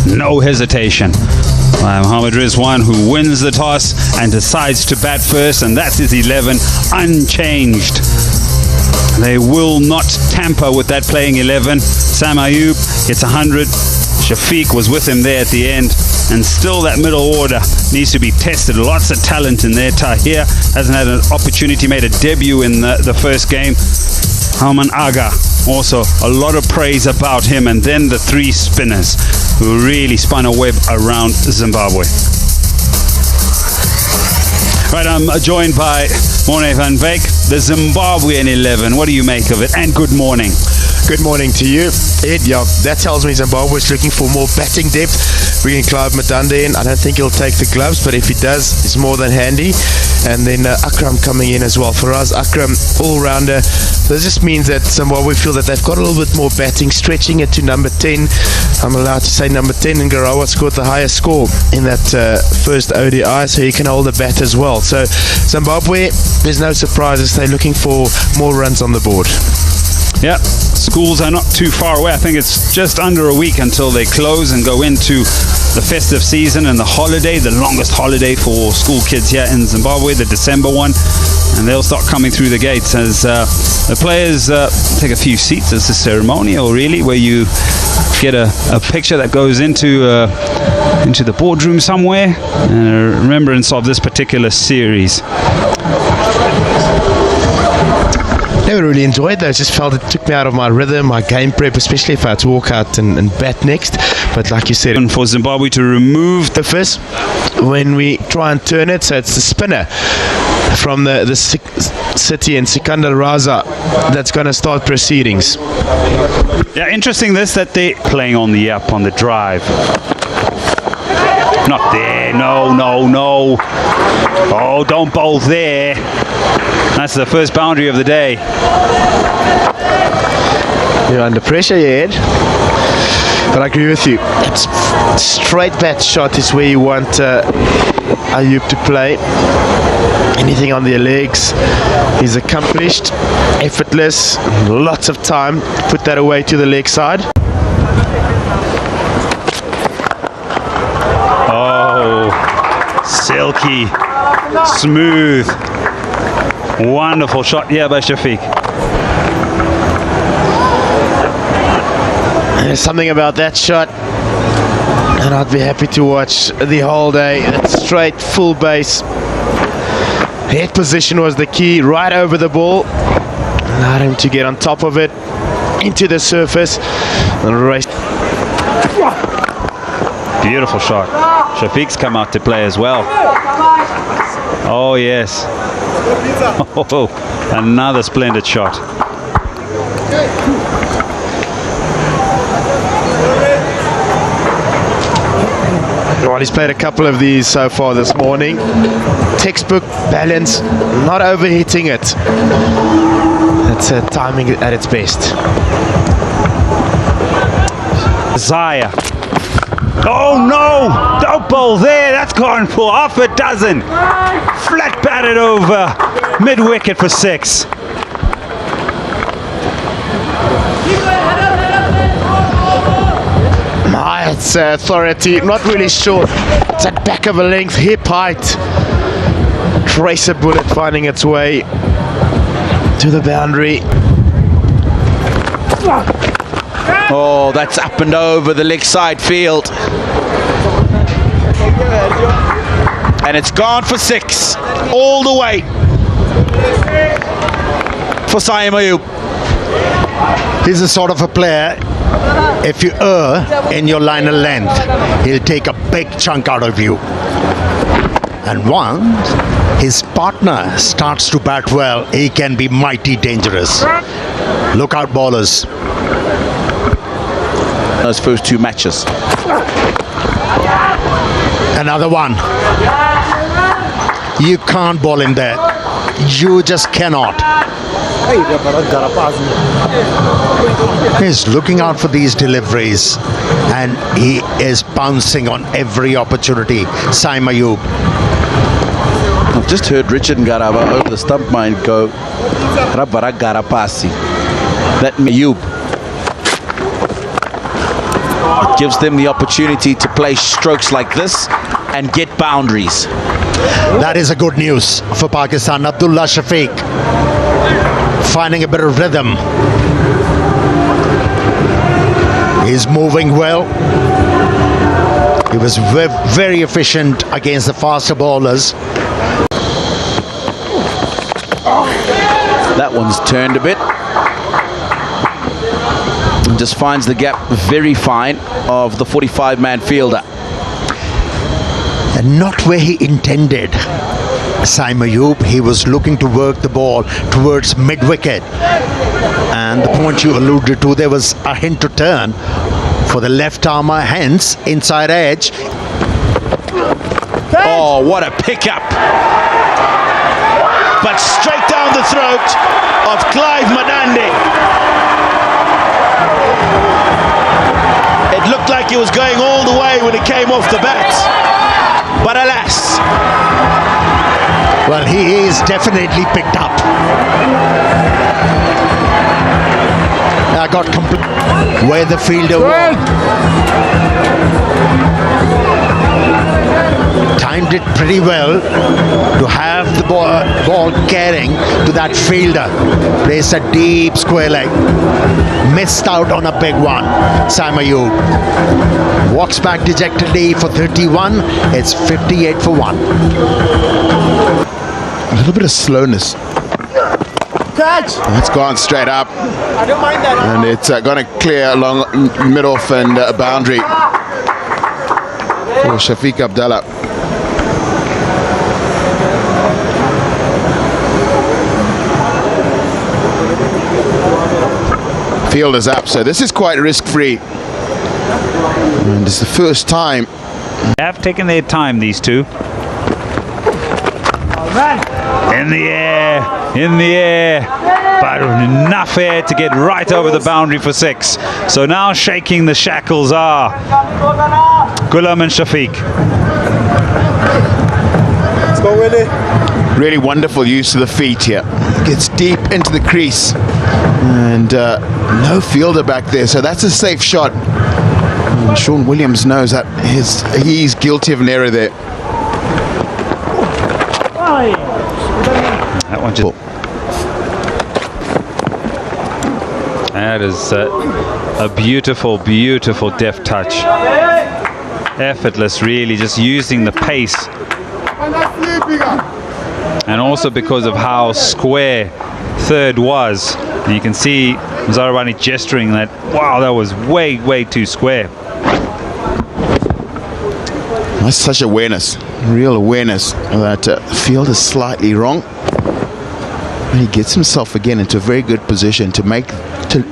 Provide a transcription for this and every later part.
no hesitation. Mohamed Rizwan, who wins the toss and decides to bat first, and that's his 11 unchanged. They will not tamper with that playing 11. Sam Ayub gets 100. Shafiq was with him there at the end, and still that middle order needs to be tested. Lots of talent in there. Tahir hasn't had an opportunity, made a debut in the first game. Halman Aga, also a lot of praise about him, and then the three spinners who really spun a web around Zimbabwe. Right, I'm joined by Morne van Wyk, the Zimbabwean 11. What do you make of it? And good morning. Good morning to you, Ed. Yeah, that tells me Zimbabwe is looking for more batting depth. Bringing Clive Madanda in, I don't think he'll take the gloves, but if he does, it's more than handy. And then Akram coming in as well. For us, Akram, all-rounder. This just means that Zimbabwe feel that they've got a little bit more batting, stretching it to number 10. I'm allowed to say number 10, and Garawa scored the highest score in that first ODI, so he can hold the bat as well. So Zimbabwe, there's no surprises. They're looking for more runs on the board. Yeah, schools are not too far away. I think it's just under a week until they close and go into the festive season and the holiday, the longest holiday for school kids here in Zimbabwe, the December one. And they'll start coming through the gates as the players take a few seats. It's a ceremonial, really, where you get a picture that goes into the boardroom somewhere in remembrance of this particular series. Never really enjoyed those. Just felt it took me out of my rhythm, my game prep, especially if I had to walk out and bat next. But like you said, and for Zimbabwe to remove the first, when we try and turn it, so it's the spinner from the city in Sikandar Raza that's going to start proceedings. Yeah, interesting this, that they're playing on the up, on the drive. Not there, no. Oh, don't bowl there. That's the first boundary of the day. You're under pressure, Ed. But I agree with you. It's straight bat shot is where you want Ayub to play. Anything on their legs is accomplished, effortless, lots of time. Put that away to the leg side. Oh, silky, smooth. Wonderful shot here by Shafiq. There's something about that shot, and I'd be happy to watch the whole day. It's straight, full base. Head position was the key, right over the ball. Allowed him to get on top of it, into the surface, and race. Beautiful shot. Shafiq's come out to play as well. Oh, yes. Oh, another splendid shot. Well, he's played a couple of these so far this morning. Textbook balance, not overhitting it. That's timing at its best. Zaya. Oh no! Don't bowl there. That's gone for half a dozen. Flat batted over mid wicket for 6. It's authority, not really short. It's at back of a length, hip height. Tracer bullet finding its way to the boundary. Oh, that's up and over the leg side field. And it's gone for 6. All the way for Saim Ayub. He's the sort of a player, if you err in your line of length, he'll take a big chunk out of you. And once his partner starts to bat well, he can be mighty dangerous. Look out, bowlers. Those first 2 matches. Another one. You can't bowl him there. You just cannot. He's looking out for these deliveries and he is bouncing on every opportunity. Saim Ayub. I've just heard Richard Ngaraba over the stump mine go Rabara Garapasi. That Ayub. It gives them the opportunity to play strokes like this and get boundaries. That is a good news for Pakistan. Abdullah Shafiq finding a bit of rhythm. He's moving well. He was very efficient against the faster bowlers. That one's turned a bit. And just finds the gap very fine of the 45-man fielder. And not where he intended. Saim Ayub, he was looking to work the ball towards mid-wicket. And the point you alluded to, there was a hint to turn for the left armour, hence inside edge. Oh, what a pickup! But straight down the throat of Clive Madande. It looked like it was going all the way when it came off the bat. But alas. Well, he is definitely picked up. I got where the fielder was. Timed it pretty well to have the ball carrying to that fielder. Placed a deep square leg. Missed out on a big one. Saim Ayub walks back dejectedly for 31. It's 58 for 1. A little bit of slowness. Catch! It's gone straight up. I don't mind that. And it's going to clear along mid-off and a boundary for Shafiq Abdallah. Field is up, so this is quite risk-free. And it's the first time. They have taken their time, these two. In the air, but enough air to get right over the boundary for 6. So now shaking the shackles are Ghulam and Shafiq. Let's go, Willie. Really wonderful use of the feet here. Gets deep into the crease. And no fielder back there, so that's a safe shot. And Sean Williams knows that he's guilty of an error there. That one just... That is a beautiful, beautiful deft touch. Effortless, really, just using the pace. And also because of how square third was. And you can see Zarawani gesturing that, wow, that was way, way too square. That's such awareness, real awareness that the field is slightly wrong. And he gets himself again into a very good position to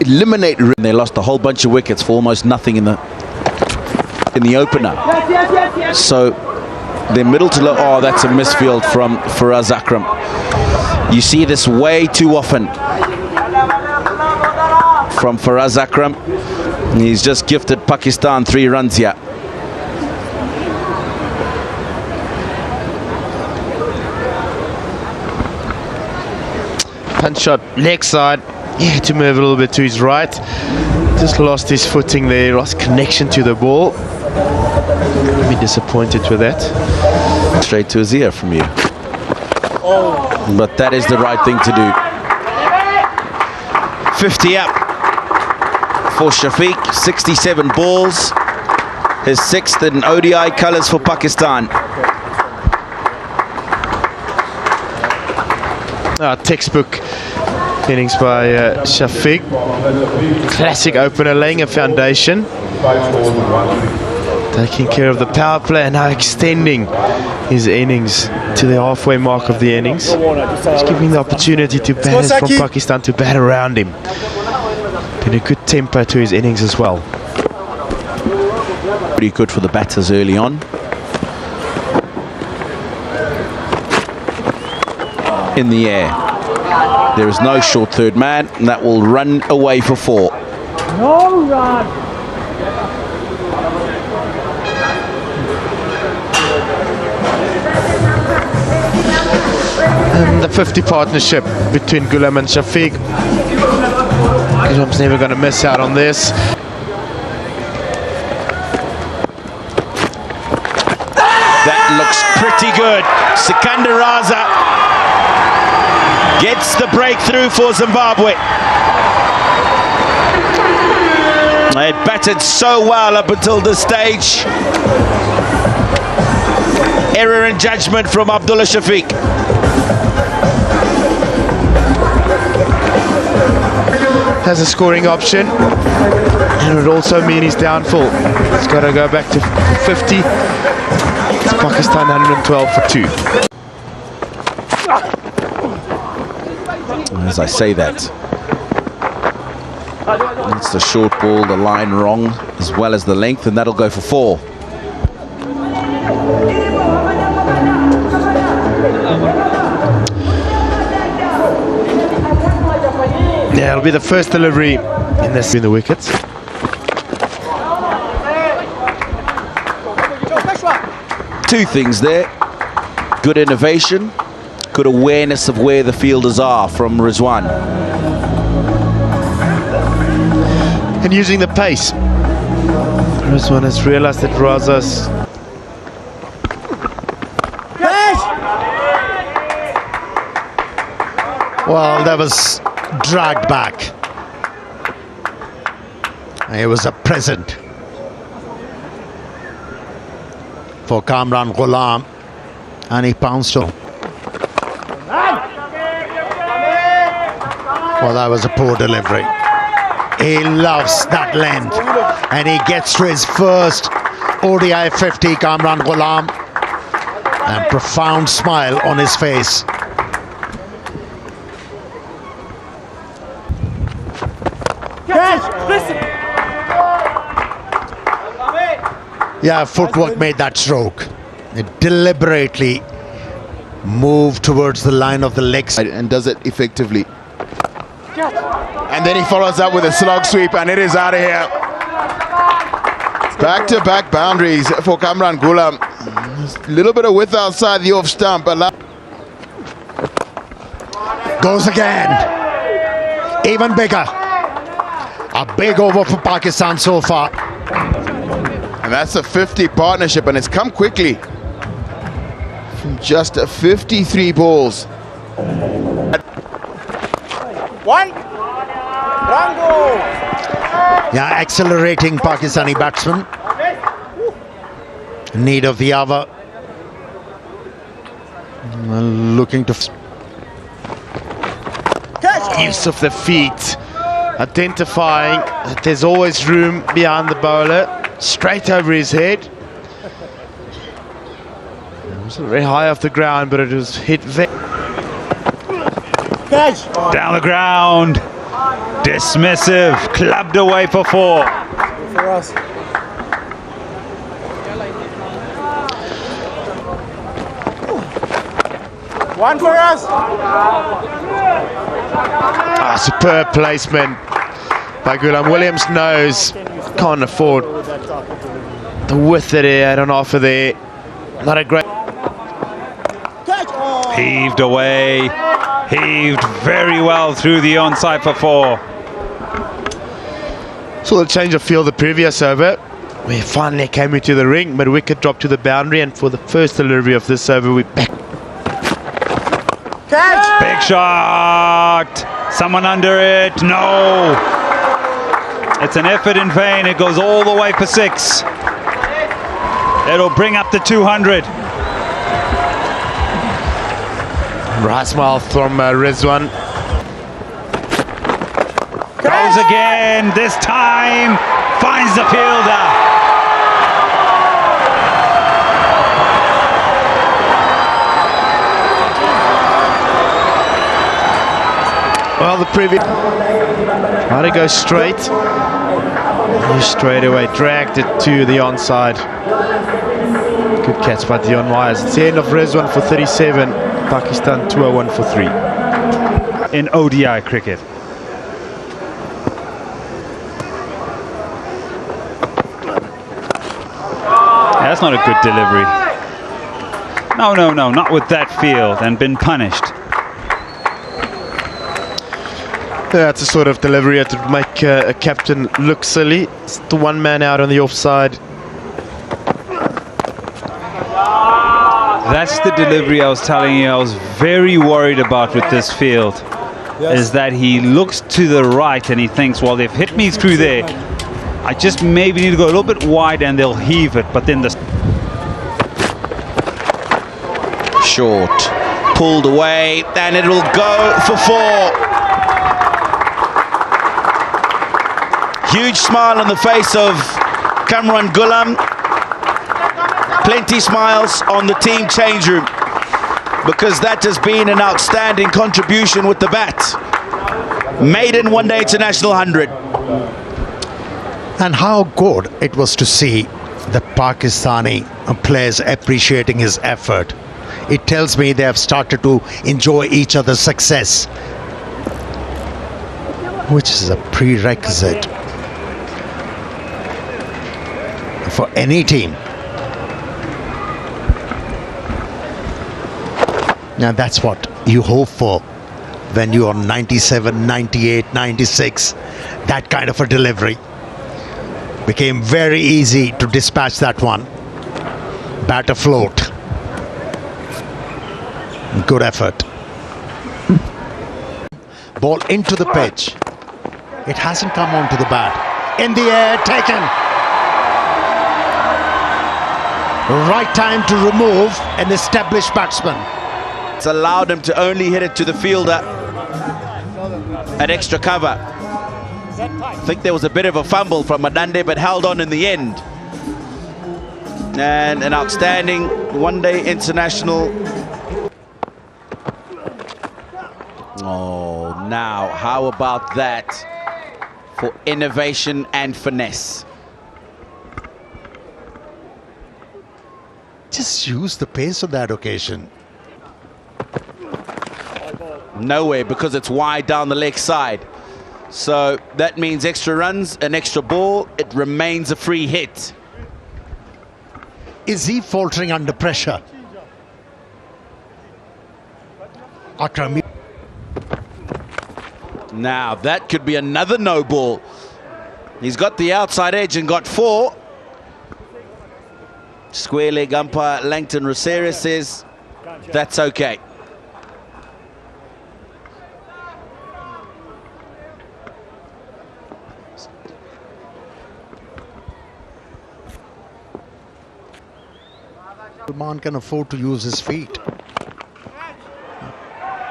eliminate. They lost a whole bunch of wickets for almost nothing in the opener. So they're middle to low. Oh, that's a misfield from Faraz Akram. You see this way too often from Faraz Akram. He's just gifted Pakistan 3 runs here. Punch shot leg side. Yeah, to move a little bit to his right. Just lost his footing there, lost connection to the ball. I'm disappointed with that. Straight to his ear from you. But that is the right thing to do. 50 up for Shafiq, 67 balls. His 6th in ODI colours for Pakistan. Textbook innings by Shafiq. Classic opener, laying a foundation. Taking care of the power play and now extending his innings to the halfway mark of the innings. Just giving the opportunity to batters from Pakistan to bat around him. Been a good tempo to his innings as well. Pretty good for the batters early on. In the air. There is no short third man, and that will run away for 4. No run. And the 50 partnership between Ghulam and Shafiq. Ghulam's never going to miss out on this. pretty good. Sikandar Raza gets the breakthrough for Zimbabwe. They batted so well up until this stage. Error in judgment from Abdullah Shafiq. Has a scoring option, and it would also mean his downfall. He's got to go back to 50. It's Pakistan 112 for 2. As I say that, it's the short ball, the line wrong, as well as the length, and that'll go for 4. Yeah, it'll be the first delivery in the wickets. Two things there. Good innovation, good awareness of where the fielders are from Rizwan. And using the pace. Rizwan has realized that Raza's Well, that was dragged back. It was a present for Kamran Ghulam, and he pounced on. Well, that was a poor delivery. He loves that length, and he gets to his first ODI 50, Kamran Ghulam, and profound smile on his face. Yeah, footwork made that stroke. It deliberately moved towards the line of the legs and does it effectively. And then he follows up with a slog sweep, and it is out of here. Back-to-back boundaries for Kamran Ghulam. A little bit of width outside the off stump. Goes again. Even bigger. A big over for Pakistan so far. And that's a 50 partnership, and it's come quickly. From just 53 balls. One. Rango. Yeah, accelerating Pakistani batsman. Need of the hour. Looking to... use of the feet, identifying that there's always room behind the bowler, straight over his head. It wasn't very high off the ground, but it was hit very... Down the ground. Dismissive. Clubbed away for 4. For us. One for us. Superb placement by Ghulam. Williams knows can't afford the width that he had on offer there. Not a great... Heaved away. Heaved very well through the onside for 4. Saw the change of field the previous over. We finally came into the ring, but wicket dropped to the boundary, and for the first delivery of this over, we back. Big shot. Someone under it. No. It's an effort in vain. It goes all the way for 6. It'll bring up the 200. Right mouth from Rizwan. Goes again. This time finds the fielder. Well, the previous... How to go straight. He straight away dragged it to the onside. Good catch by Dion Wires. It's the end of Rizwan for 37. Pakistan 201 for 3. In ODI cricket. That's not a good delivery. No, not with that field, and been punished. Yeah, it's a sort of delivery that would make a captain look silly. It's the one man out on the offside. That's the delivery I was telling you I was very worried about with this field. Is that he looks to the right and he thinks, well, they've hit me through there. I just maybe need to go a little bit wide and they'll heave it. But then the Short, pulled away, and it will go for 4. Huge smile on the face of Kamran Ghulam. Plenty smiles on the team change room, because that has been an outstanding contribution with the bat. Maiden one-day international 100. And how good it was to see the Pakistani players appreciating his effort. It tells me they have started to enjoy each other's success, which is a prerequisite for any team. Now that's what you hope for when you are 97, 98, 96. That kind of a delivery became very easy to dispatch that one. Bat afloat. Good effort. Ball into the pitch. It hasn't come onto the bat. In the air, taken. Right time to remove an established batsman. It's allowed him to only hit it to the fielder at extra cover. I think there was a bit of a fumble from Madande, but held on in the end. And an outstanding one-day international. Oh, now how about that for innovation and finesse? Just use the pace on that occasion. Nowhere, because it's wide down the leg side. So that means extra runs, an extra ball. It remains a free hit. Is he faltering under pressure? Akram. Now that could be another no ball. He's got the outside edge and got 4. Square leg umpire Langton Rosario says that's okay. Salman can afford to use his feet.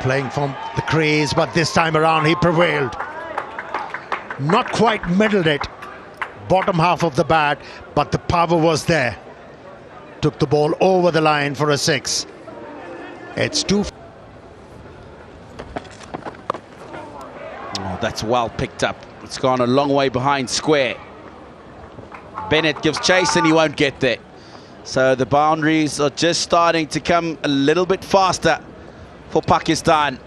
Playing from the crease, but this time around he prevailed. Not quite middled it. Bottom half of the bat, but the power was there. Took the ball over the line for a 6. It's 2. Oh, that's well picked up. It's gone a long way behind square. Bennett gives chase and he won't get there. So the boundaries are just starting to come a little bit faster for Pakistan.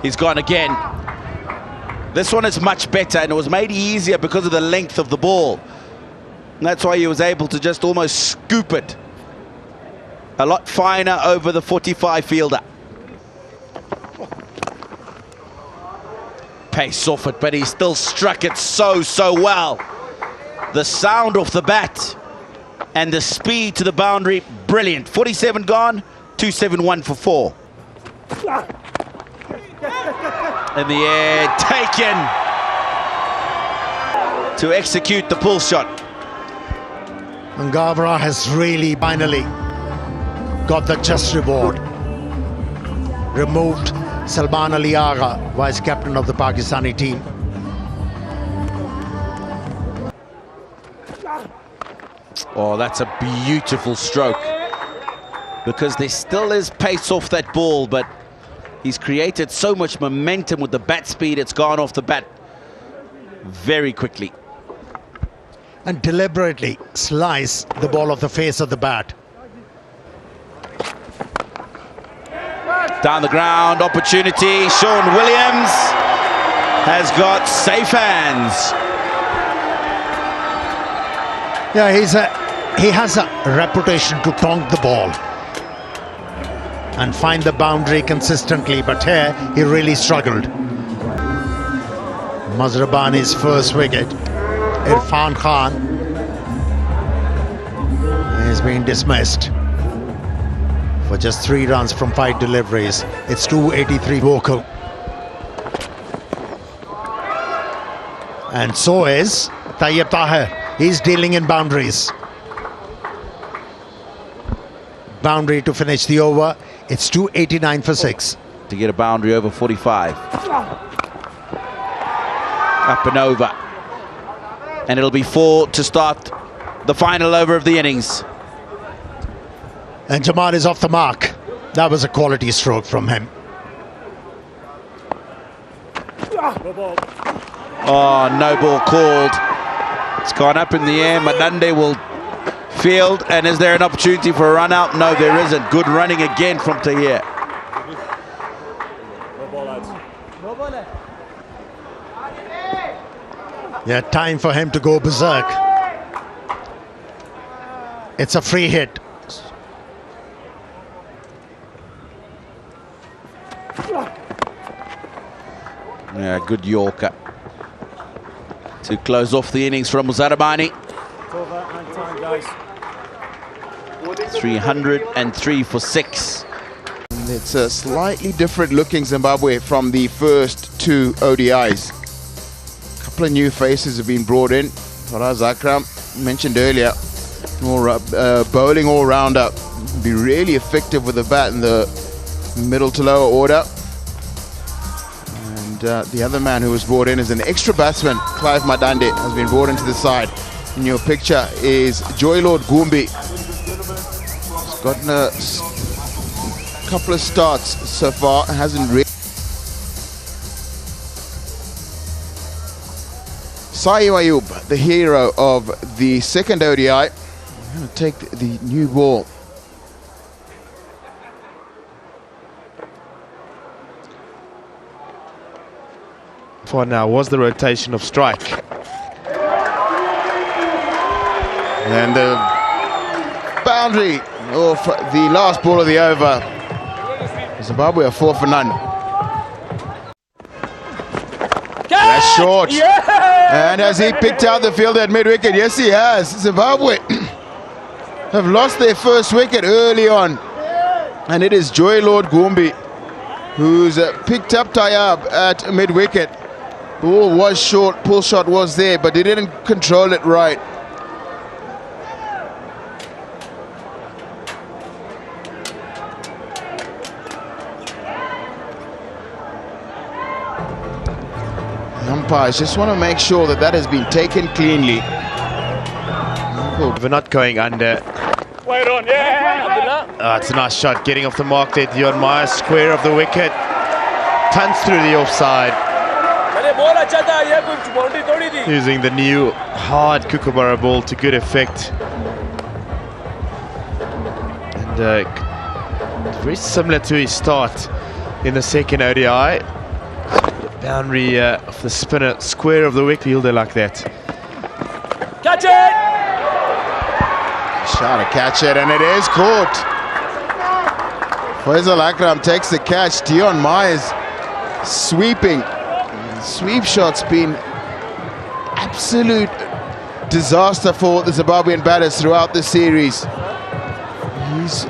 He's gone again. This one is much better, and it was made easier because of the length of the ball. And that's why he was able to just almost scoop it a lot finer over the 45 fielder. Pace off it, but he still struck it so well. The sound off the bat and the speed to the boundary, brilliant. 47 gone, 271 for 4. In the air, taken to execute the pull shot. And Gavra has really finally got the just reward. Removed Salman Ali Agha, vice captain of the Pakistani team. Oh, that's a beautiful stroke, because there still is pace off that ball, but he's created so much momentum with the bat speed. It's gone off the bat very quickly. And deliberately slice the ball off the face of the bat. Down the ground, opportunity. Sean Williams has got safe hands. Yeah, he has a reputation to tonk the ball and find the boundary consistently, but here he really struggled. Mazrabani's first wicket. Irfan Khan. he's been dismissed for just 3 runs from 5 deliveries. It's 283 vocal. And so is Tayyip Tahir. He's dealing in boundaries. Boundary to finish the over. It's 289 for 6. To get a boundary over 45. Up and over. And it'll be 4 to start the final over of the innings. And Jamar is off the mark. That was a quality stroke from him. Oh, no ball called. It's gone up in the air. Madande will field. And is there an opportunity for a run out? No, there isn't. Good running again from Tahir. Yeah, time for him to go berserk. It's a free hit. Yeah, good Yorker to close off the innings from Zaramani. 303 for 6. It's a slightly different looking Zimbabwe from the first 2 ODIs. A couple of new faces have been brought in. Faraz Akram, mentioned earlier, more bowling all-rounder. Be really effective with the bat in the middle to lower order. And the other man who was brought in is an extra batsman. Clive Madande has been brought into the side. In your picture is Joylord Goombi. He's gotten a couple of starts so far. Hasn't really. Sayu Ayub, the hero of the second ODI, going to take the new ball. For now was the rotation of strike. And the boundary off the last ball of the over. Zimbabwe are 4 for none. That's short. And has he picked out the field at mid-wicket? Yes, he has. Zimbabwe have lost their first wicket early on. And it is Joylord Goombi who's picked up Tayyab at mid-wicket. Ball was short, pull shot was there, but he didn't control it right. Umpires just want to make sure that that has been taken cleanly. We're not going under. Wait on, yeah. It's a nice shot getting off the mark there. Dion Meyer, square of the wicket. Punts through the offside. Using the new hard Kookaburra ball to good effect. And very similar to his start in the second ODI. Boundary of the spinner, square of the wicket, fielder like that. Catch it! Trying to catch it, and it is caught. Faisal Akram takes the catch. Dion Myers sweeping. Sweep shot's been absolute disaster for the Zimbabwean batters throughout the series. He's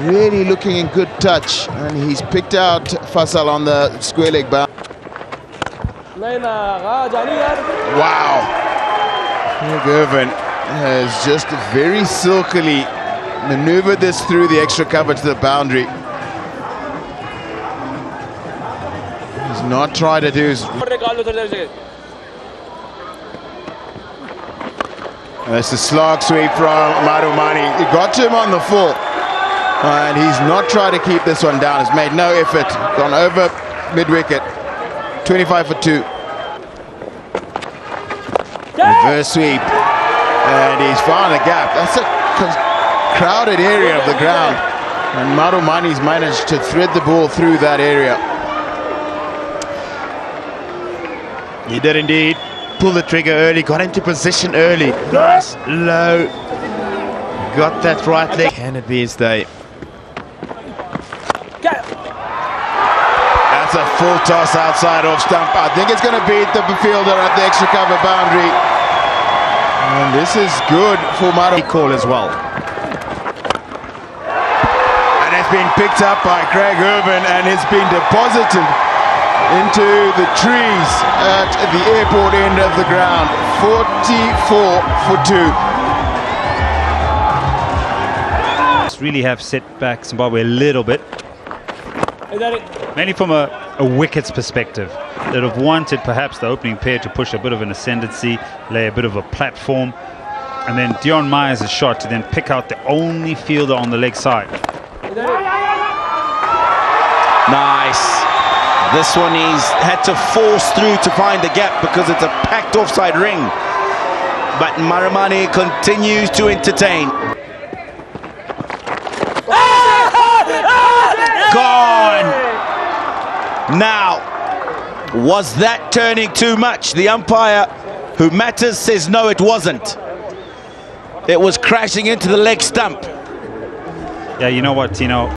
really looking in good touch, and he's picked out Faisal on the square leg bound. Wow. Gervin has just very silkily maneuvered this through the extra cover to the boundary. He's not tried to do. That's a slog sweep from Marumani. He got to him on the full. And he's not tried to keep this one down. He's made no effort. Gone over mid-wicket. 25 for 2. Reverse sweep. And he's found a gap. That's a crowded area of the ground. And Marumani's managed to thread the ball through that area. He did indeed. Pull the trigger early, got into position early. Nice, low. Got that right leg. Can it be his day? That's a full toss outside off stump. I think it's going to beat the fielder at the extra cover boundary. And this is good for Mara. Call as well. And it's been picked up by Craig Irvin and it's been deposited into the trees at the airport end of the ground. 44 for 2. Really have set back Zimbabwe a little bit. Mainly from a wickets perspective. They'd have wanted perhaps the opening pair to push a bit of an ascendancy, lay a bit of a platform, and then Dion Myers' shot to then pick out the only fielder on the leg side. Nice. This one he's had to force through to find the gap because it's a packed offside ring. But Maramani continues to entertain. Gone. Now, was that turning too much? The umpire who matters says no, it wasn't. It was crashing into the leg stump. Yeah, you know what, Tino?